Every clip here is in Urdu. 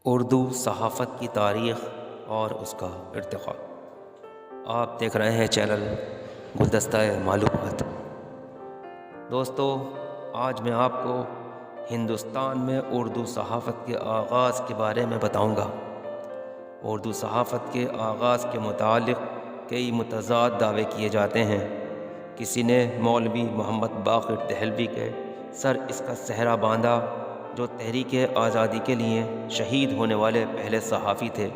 اردو صحافت کی تاریخ اور اس کا ارتقاء۔ آپ دیکھ رہے ہیں چینل گلدستہ معلومات۔ دوستو، آج میں آپ کو ہندوستان میں اردو صحافت کے آغاز کے بارے میں بتاؤں گا۔ اردو صحافت کے آغاز کے متعلق کئی متضاد دعوے کیے جاتے ہیں۔ کسی نے مولوی محمد باقر دہلوی کے سر اس کا صحرا باندھا، جو تحریک آزادی کے لیے شہید ہونے والے پہلے صحافی تھے۔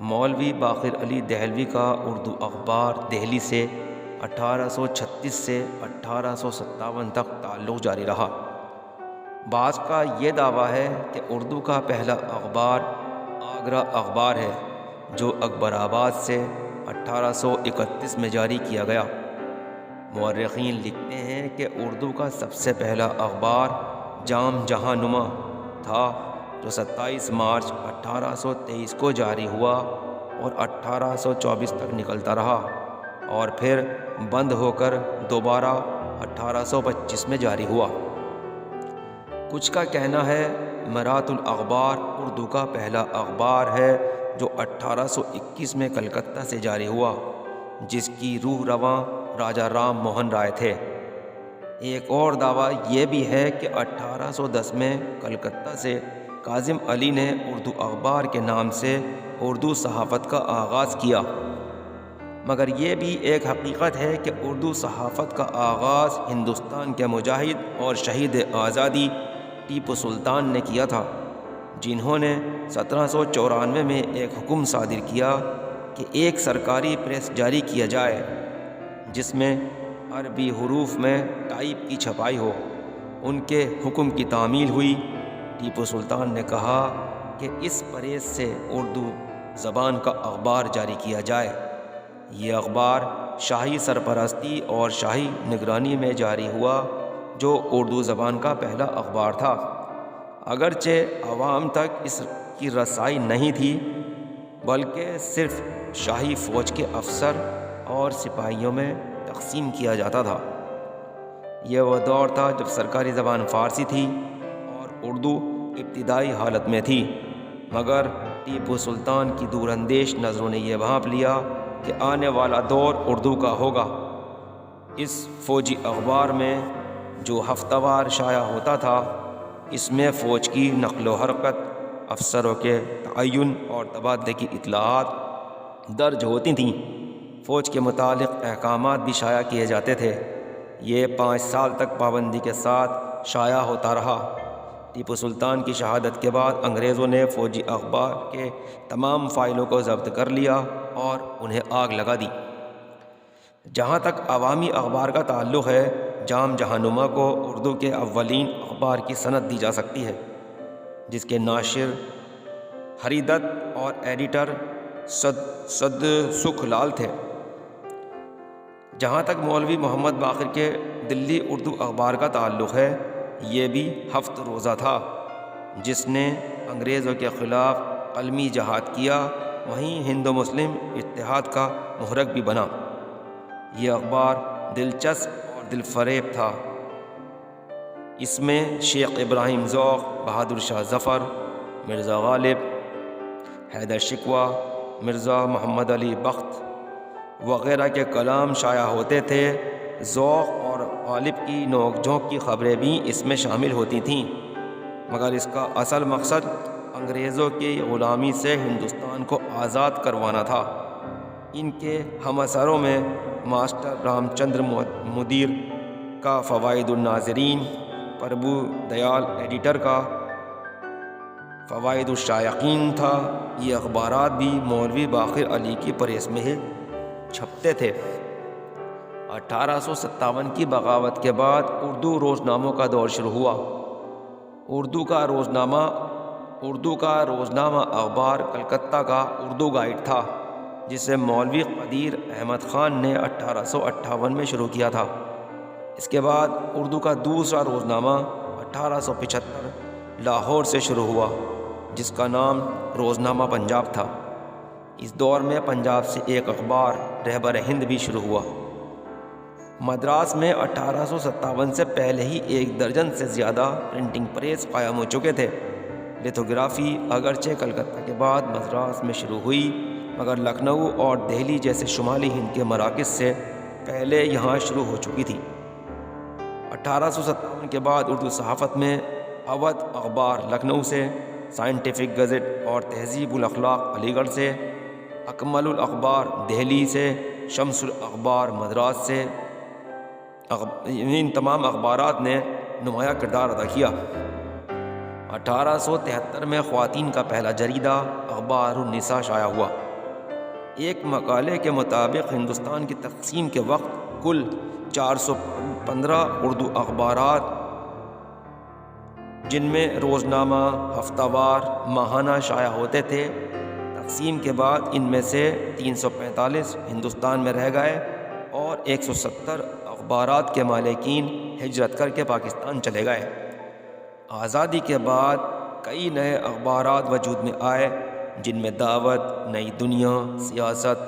مولوی باقر علی دہلوی کا اردو اخبار دہلی سے 1836 سے 1857 تک تعلق جاری رہا۔ بعض کا یہ دعویٰ ہے کہ اردو کا پہلا اخبار آگرہ اخبار ہے، جو اکبر آباد سے 1831 میں جاری کیا گیا۔ مورخین لکھتے ہیں کہ اردو کا سب سے پہلا اخبار جام جہاں نما تھا، جو 27 مارچ 1823 کو جاری ہوا اور 1824 تک نکلتا رہا اور پھر بند ہو کر دوبارہ 1825 میں جاری ہوا۔ کچھ کا کہنا ہے مرات الاخبار اردو کا پہلا اخبار ہے، جو 1821 میں کلکتہ سے جاری ہوا، جس کی روح رواں راجہ رام موہن رائے تھے۔ ایک اور دعویٰ یہ بھی ہے کہ 1810 میں کلکتہ سے کاظم علی نے اردو اخبار کے نام سے اردو صحافت کا آغاز کیا۔ مگر یہ بھی ایک حقیقت ہے کہ اردو صحافت کا آغاز ہندوستان کے مجاہد اور شہید آزادی ٹیپو سلطان نے کیا تھا، جنہوں نے 1794 میں ایک حکم صادر کیا کہ ایک سرکاری پریس جاری کیا جائے جس میں عربی حروف میں ٹائپ کی چھپائی ہو۔ ان کے حکم کی تعمیل ہوئی۔ ٹیپو سلطان نے کہا کہ اس پریس سے اردو زبان کا اخبار جاری کیا جائے۔ یہ اخبار شاہی سرپرستی اور شاہی نگرانی میں جاری ہوا، جو اردو زبان کا پہلا اخبار تھا۔ اگرچہ عوام تک اس کی رسائی نہیں تھی، بلکہ صرف شاہی فوج کے افسر اور سپاہیوں میں تقسیم کیا جاتا تھا۔ یہ وہ دور تھا جب سرکاری زبان فارسی تھی اور اردو ابتدائی حالت میں تھی، مگر ٹیپو سلطان کی دور اندیش نظروں نے یہ بھانپ لیا کہ آنے والا دور اردو کا ہوگا۔ اس فوجی اخبار میں جو ہفتہ وار شائع ہوتا تھا، اس میں فوج کی نقل و حرکت، افسروں کے تعین اور تبادلے کی اطلاعات درج ہوتی تھیں۔ فوج کے متعلق احکامات بھی شائع کیے جاتے تھے۔ یہ 5 سال تک پابندی کے ساتھ شائع ہوتا رہا۔ ٹیپو سلطان کی شہادت کے بعد انگریزوں نے فوجی اخبار کے تمام فائلوں کو ضبط کر لیا اور انہیں آگ لگا دی۔ جہاں تک عوامی اخبار کا تعلق ہے، جام جہاں نما کو اردو کے اولین اخبار کی سند دی جا سکتی ہے، جس کے ناشر ہری دت اور ایڈیٹر سد سکھ لال تھے۔ جہاں تک مولوی محمد باقر کے دلی اردو اخبار کا تعلق ہے، یہ بھی ہفت روزہ تھا، جس نے انگریزوں کے خلاف قلمی جہاد کیا، وہیں ہندو مسلم اتحاد کا محرک بھی بنا۔ یہ اخبار دلچسپ اور دل فریب تھا۔ اس میں شیخ ابراہیم ذوق، بہادر شاہ ظفر، مرزا غالب، حیدر شکوہ، مرزا محمد علی بخت وغیرہ کے کلام شائع ہوتے تھے۔ ذوق اور غالب کی نوک جھونک کی خبریں بھی اس میں شامل ہوتی تھیں، مگر اس کا اصل مقصد انگریزوں کی غلامی سے ہندوستان کو آزاد کروانا تھا۔ ان کے ہم اثروں میں ماسٹر رام چندر مدیر کا فوائد الناظرین، پربھو دیال ایڈیٹر کا فوائد الشائقین تھا۔ یہ اخبارات بھی مولوی باقر علی کی پریس میں ہی چھپتے تھے۔ 1857 کی بغاوت کے بعد اردو روزناموں کا دور شروع ہوا۔ اردو کا روزنامہ اخبار کلکتہ کا اردو گائیڈ تھا، جسے مولوی قدیر احمد خان نے 1858 میں شروع کیا تھا۔ اس کے بعد اردو کا دوسرا روزنامہ 1875 لاہور سے شروع ہوا، جس کا نام روزنامہ پنجاب تھا۔ اس دور میں پنجاب سے ایک اخبار رہبر ہند بھی شروع ہوا۔ مدراس میں 1857 سے پہلے ہی 1 درجن سے زیادہ پرنٹنگ پریس قائم ہو چکے تھے۔ لیتھوگرافی اگرچہ کلکتہ کے بعد مدراس میں شروع ہوئی، مگر لکھنؤ اور دہلی جیسے شمالی ہند کے مراکز سے پہلے یہاں شروع ہو چکی تھی۔ 1857 کے بعد اردو صحافت میں اودھ اخبار لکھنؤ سے، سائنٹیفک گزٹ اور تہذیب الاخلاق علی گڑھ سے، اکمل الاخبار دہلی سے، شمس الاخبار مدراس سے، ان تمام اخبارات نے نمایاں کردار ادا کیا۔ 1873 میں خواتین کا پہلا جریدہ اخبار النساء شائع ہوا۔ ایک مقالے کے مطابق ہندوستان کی تقسیم کے وقت کل 415 اردو اخبارات، جن میں روزنامہ، ہفتہ وار، ماہانہ شائع ہوتے تھے، تقسیم کے بعد ان میں سے 345 ہندوستان میں رہ گئے اور 170 اخبارات کے مالکین ہجرت کر کے پاکستان چلے گئے۔ آزادی کے بعد کئی نئے اخبارات وجود میں آئے، جن میں دعوت، نئی دنیا، سیاست،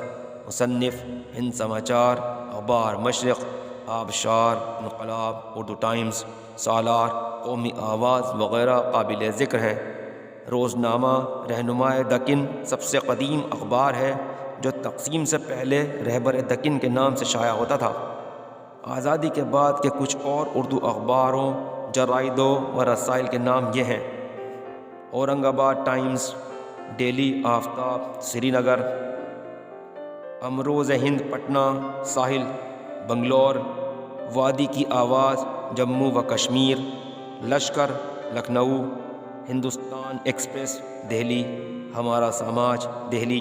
مصنف، ہند سماچار، اخبار مشرق، آبشار، انقلاب، اردو ٹائمز، سالار، قومی آواز وغیرہ قابل ذکر ہیں۔ روزنامہ رہنمائے دکن سب سے قدیم اخبار ہے، جو تقسیم سے پہلے رہبر دکن کے نام سے شائع ہوتا تھا۔ آزادی کے بعد کے کچھ اور اردو اخباروں، جرائدوں و رسائل کے نام یہ ہیں: اورنگ آباد ٹائمز، ڈیلی آفتاب سری نگر، امروز ہند پٹنہ، ساحل بنگلور، وادی کی آواز جموں و کشمیر، لشکر لکھنؤ، ہندوستان ایکسپریس دہلی، ہمارا سماج دہلی،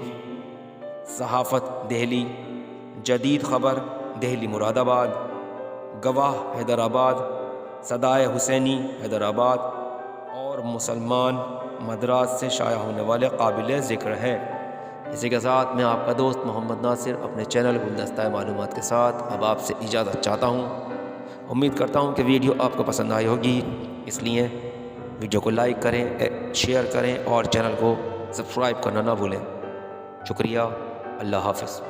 صحافت دہلی، جدید خبر دہلی مراد آباد، گواہ حیدرآباد، صدائے حسینی حیدرآباد اور مسلمان مدراس سے شائع ہونے والے قابل ذکر ہیں۔ اسی کے ساتھ میں آپ کا دوست محمد ناصر اپنے چینل گلدستہ معلومات کے ساتھ اب آپ سے اجازت چاہتا ہوں۔ امید کرتا ہوں کہ ویڈیو آپ کو پسند آئی ہوگی، اس لیے ویڈیو کو لائک کریں، شیئر کریں اور چینل کو سبسکرائب کرنا نہ بھولیں۔ شکریہ، اللہ حافظ۔